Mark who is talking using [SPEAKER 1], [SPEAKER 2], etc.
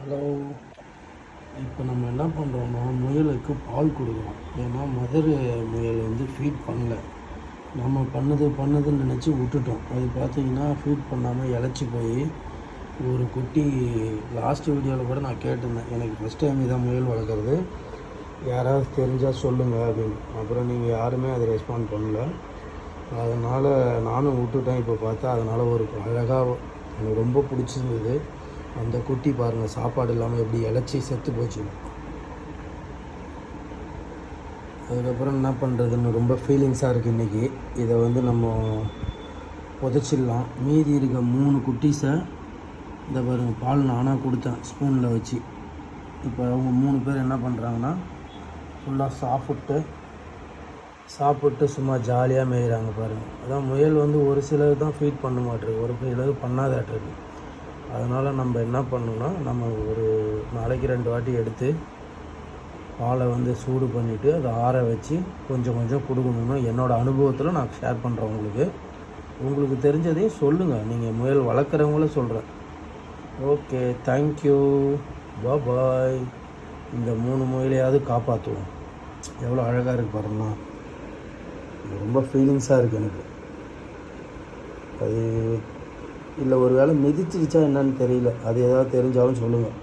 [SPEAKER 1] Hello. இப்போ நம்ம என்ன பண்ணுறோம்னா முயலுக்கு பால் கொடுக்குறோம். ஏன்னா மதர் முயல் வந்து ஃபீட் பண்ணல. நம்ம பண்ணுதுன்னு நினச்சி விட்டுட்டோம். அது பார்த்திங்கன்னா ஃபீட் பண்ணாமல் இளைச்சி போய் ஒரு குட்டி லாஸ்ட் வீடியோவில் கூட நான் கேட்டிருந்தேன், எனக்கு ஃபஸ்ட் டைம் இதான் முயல் வளர்க்குறது, யாராவது தெரிஞ்சால் சொல்லுங்கள் அப்படின்னு. அப்புறம் நீங்கள் யாருமே அதை ரெஸ்பாண்ட் பண்ணல. அதனால் நானும் விட்டுட்டேன். இப்போ பார்த்தா அதனால் ஒரு அழகாக எனக்கு ரொம்ப பிடிச்சிருந்தது. அந்த குட்டி பாருங்கள், சாப்பாடு இல்லாமல் எப்படி இளைச்சி செத்து போச்சு. அதுக்கப்புறம் என்ன பண்ணுறதுன்னு ரொம்ப ஃபீலிங்ஸாக இருக்குது இன்றைக்கி. இதை வந்து நம்ம புதைச்சிடலாம். மீதி இருக்க 3 குட்டீஸை இந்த பாருங்கள், பால் நானாக கொடுத்தேன் ஸ்பூனில் வச்சு. இப்போ அவங்க 3 பேர் என்ன பண்ணுறாங்கன்னா ஃபுல்லாக சாப்பிட்டு சும்மா ஜாலியாக மேய்கிறாங்க பாருங்கள். அதான் முயல் வந்து ஒரு சிலர் தான் ஃபீட் பண்ண மாட்டேருக்கு, ஒரு சிலர் பண்ணாதாட்டிருக்கு. அதனால் நம்ம என்ன பண்ணணும்னா, நம்ம ஒரு நாளைக்கு 2 வாட்டி எடுத்து பாலை வந்து சூடு பண்ணிவிட்டு அதை ஆற வச்சு கொஞ்சம் கொஞ்சம் கொடுக்கணும்னு என்னோடய அனுபவத்தில் நான் ஷேர் பண்ணுறேன். உங்களுக்கு தெரிஞ்சதையும் சொல்லுங்கள். நீங்கள் முயல் வளர்க்குறவங்கள சொல்கிறேன். ஓகே, தேங்க்யூ, பாய். இந்த 3 முயலையாவது காப்பாற்றுவோம். எவ்வளோ அழகாக இருக்குது பாருங்களா. ரொம்ப ஃபீலிங்ஸாக இருக்குது எனக்கு. அது இல்லை, ஒரு வேளை மிதிச்சிருச்சா என்னன்னு தெரியல. அது ஏதாவது தெரிஞ்சாலும் சொல்லுங்கள்.